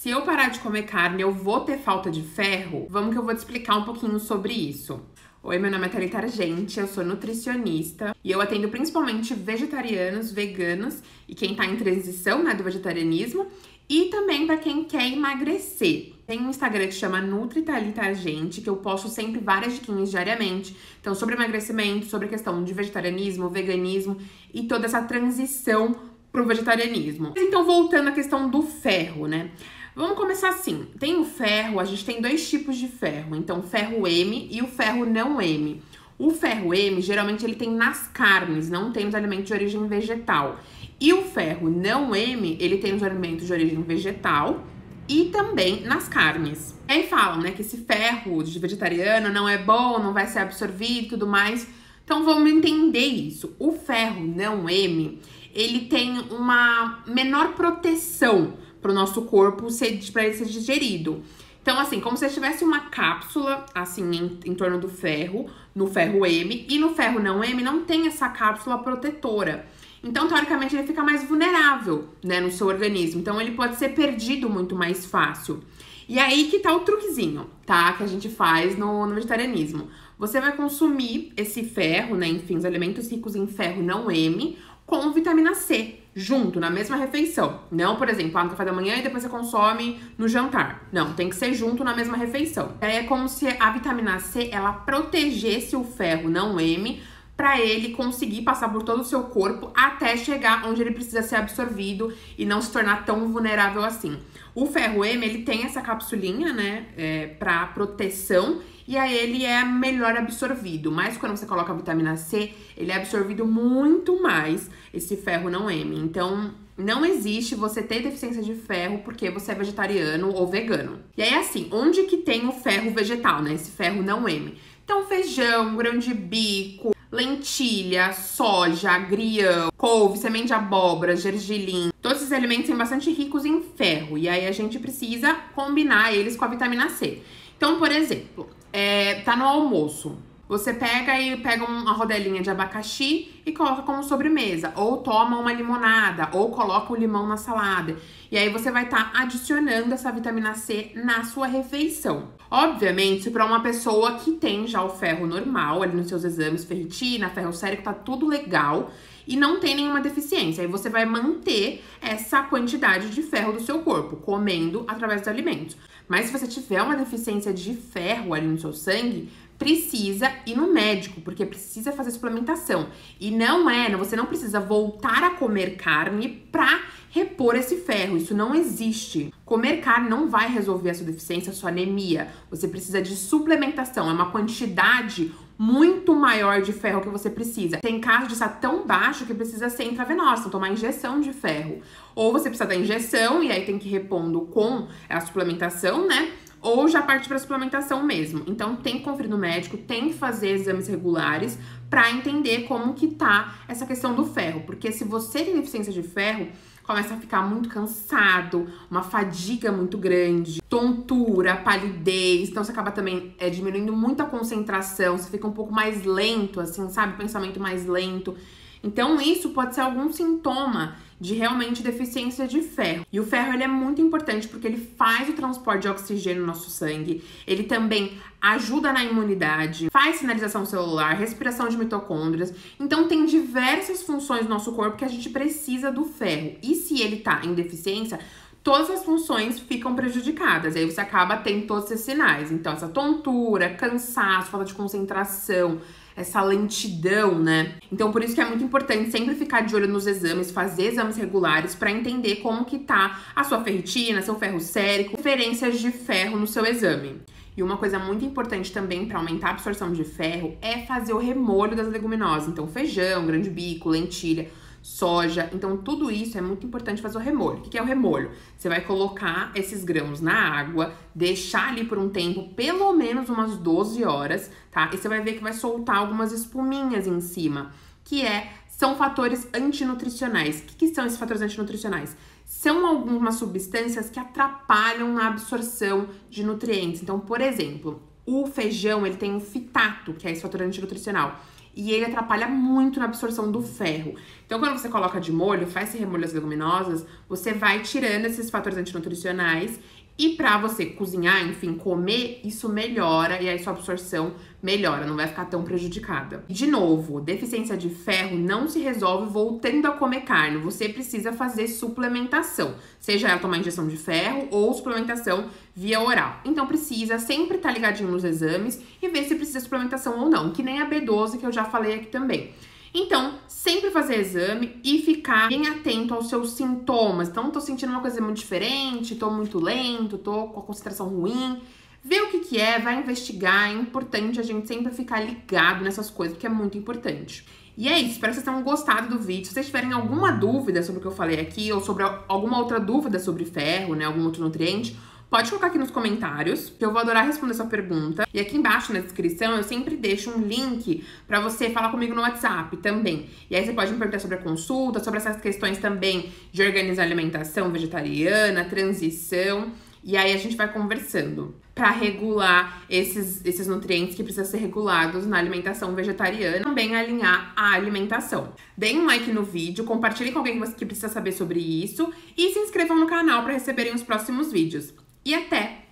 Se eu parar de comer carne, eu vou ter falta de ferro? Vamos que eu vou te explicar um pouquinho sobre isso. Oi, meu nome é Thalita Argenti, eu sou nutricionista e eu atendo principalmente vegetarianos, veganos e quem tá em transição, né, do vegetarianismo e também para quem quer emagrecer. Tem um Instagram que chama NutriThalitaArgenti, que eu posto sempre várias diquinhas diariamente. Então, sobre emagrecimento, sobre a questão de vegetarianismo, veganismo e toda essa transição pro vegetarianismo. Então, voltando à questão do ferro, né? Vamos começar assim. Tem o ferro, a gente tem dois tipos de ferro. Então, o ferro M e o ferro não M. O ferro M, geralmente, ele tem nas carnes, não tem nos alimentos de origem vegetal. E o ferro não M, ele tem nos alimentos de origem vegetal e também nas carnes. E aí falam, né, que esse ferro de vegetariano não é bom, não vai ser absorvido e tudo mais. Então, vamos entender isso. O ferro não M, ele tem uma menor proteção para o nosso corpo, para ele ser digerido. Então, assim, como se tivesse uma cápsula, assim, em torno do ferro, no ferro M, e no ferro não M não tem essa cápsula protetora. Então, teoricamente, ele fica mais vulnerável, né, no seu organismo. Então, ele pode ser perdido muito mais fácil. E aí que tá o truquezinho, tá? Que a gente faz no vegetarianismo. Você vai consumir esse ferro, né, enfim, os alimentos ricos em ferro não M, com vitamina C, junto, na mesma refeição. Não, por exemplo, lá no café da manhã e depois você consome no jantar. Não, tem que ser junto na mesma refeição. É como se a vitamina C, ela protegesse o ferro não M, para ele conseguir passar por todo o seu corpo até chegar onde ele precisa ser absorvido e não se tornar tão vulnerável assim. O ferro M, ele tem essa capsulinha, né, para proteção, e aí ele é melhor absorvido. Mas quando você coloca a vitamina C, ele é absorvido muito mais, esse ferro não M. Então, não existe você ter deficiência de ferro porque você é vegetariano ou vegano. E aí, assim, onde que tem o ferro vegetal, né, esse ferro não M? Então, feijão, grão de bico, lentilha, soja, agrião, couve, semente de abóbora, gergelim. Todos esses alimentos são bastante ricos em ferro. E aí a gente precisa combinar eles com a vitamina C. Então, por exemplo, tá no almoço. Você pega uma rodelinha de abacaxi e coloca como sobremesa. Ou toma uma limonada, ou coloca o limão na salada. E aí você vai estar adicionando essa vitamina C na sua refeição. Obviamente, para uma pessoa que tem já o ferro normal, ali nos seus exames, ferritina, ferro sérico, tá tudo legal e não tem nenhuma deficiência. Aí você vai manter essa quantidade de ferro do seu corpo, comendo através dos alimentos. Mas se você tiver uma deficiência de ferro ali no seu sangue, precisa ir no médico, porque precisa fazer suplementação. E você não precisa voltar a comer carne pra repor esse ferro. Isso não existe. Comer carne não vai resolver a sua deficiência, a sua anemia. Você precisa de suplementação. É uma quantidade muito maior de ferro que você precisa. Tem casos de estar tão baixo que precisa ser intravenosa, então tomar injeção de ferro. Ou você precisa da injeção e aí tem que ir repondo com a suplementação, né? Ou já parte para suplementação mesmo. Então tem que conferir no médico, tem que fazer exames regulares para entender como que tá essa questão do ferro. Porque se você tem deficiência de ferro, começa a ficar muito cansado, uma fadiga muito grande, tontura, palidez. Então você acaba também diminuindo muito a concentração, você fica um pouco mais lento, assim, sabe? Pensamento mais lento. Então isso pode ser algum sintoma de realmente deficiência de ferro. E o ferro, ele é muito importante porque ele faz o transporte de oxigênio no nosso sangue, ele também ajuda na imunidade, faz sinalização celular, respiração de mitocôndrias. Então tem diversas funções no nosso corpo que a gente precisa do ferro. E se ele tá em deficiência, todas as funções ficam prejudicadas. Aí você acaba tendo todos esses sinais. Então essa tontura, cansaço, falta de concentração, essa lentidão, né? Então, por isso que é muito importante sempre ficar de olho nos exames, fazer exames regulares para entender como que tá a sua ferritina, seu ferro sérico, referências de ferro no seu exame. E uma coisa muito importante também para aumentar a absorção de ferro é fazer o remolho das leguminosas. Então, feijão, grão de bico, lentilha, soja. Então, tudo isso é muito importante fazer o remolho. O que é o remolho? Você vai colocar esses grãos na água, deixar ali por um tempo, pelo menos umas 12 horas, tá? E você vai ver que vai soltar algumas espuminhas em cima, são fatores antinutricionais. O que são esses fatores antinutricionais? São algumas substâncias que atrapalham na absorção de nutrientes. Então, por exemplo, o feijão, ele tem o fitato, que é esse fator antinutricional. E ele atrapalha muito na absorção do ferro. Então, quando você coloca de molho, faz esse remoulho das leguminosas, você vai tirando esses fatores antinutricionais e pra você cozinhar, enfim, comer, isso melhora e aí sua absorção melhora, não vai ficar tão prejudicada. De novo, deficiência de ferro não se resolve voltando a comer carne. Você precisa fazer suplementação, seja ela tomar injeção de ferro ou suplementação via oral. Então precisa sempre estar ligadinho nos exames e ver se precisa de suplementação ou não, que nem a B12 que eu já falei aqui também. Então, sempre fazer exame e ficar bem atento aos seus sintomas. Então, tô sentindo uma coisa muito diferente, tô muito lento, tô com a concentração ruim. Vê o que é, vai investigar. É importante a gente sempre ficar ligado nessas coisas, porque é muito importante. E é isso, espero que vocês tenham gostado do vídeo. Se vocês tiverem alguma dúvida sobre o que eu falei aqui, ou sobre alguma outra dúvida sobre ferro, né, algum outro nutriente, pode colocar aqui nos comentários, que eu vou adorar responder sua pergunta. E aqui embaixo na descrição eu sempre deixo um link pra você falar comigo no WhatsApp também. E aí você pode me perguntar sobre a consulta, sobre essas questões também de organizar alimentação vegetariana, transição. E aí a gente vai conversando pra regular esses nutrientes que precisam ser regulados na alimentação vegetariana. Também alinhar a alimentação. Deem um like no vídeo, compartilhem com alguém que precisa saber sobre isso. E se inscrevam no canal pra receberem os próximos vídeos. E até!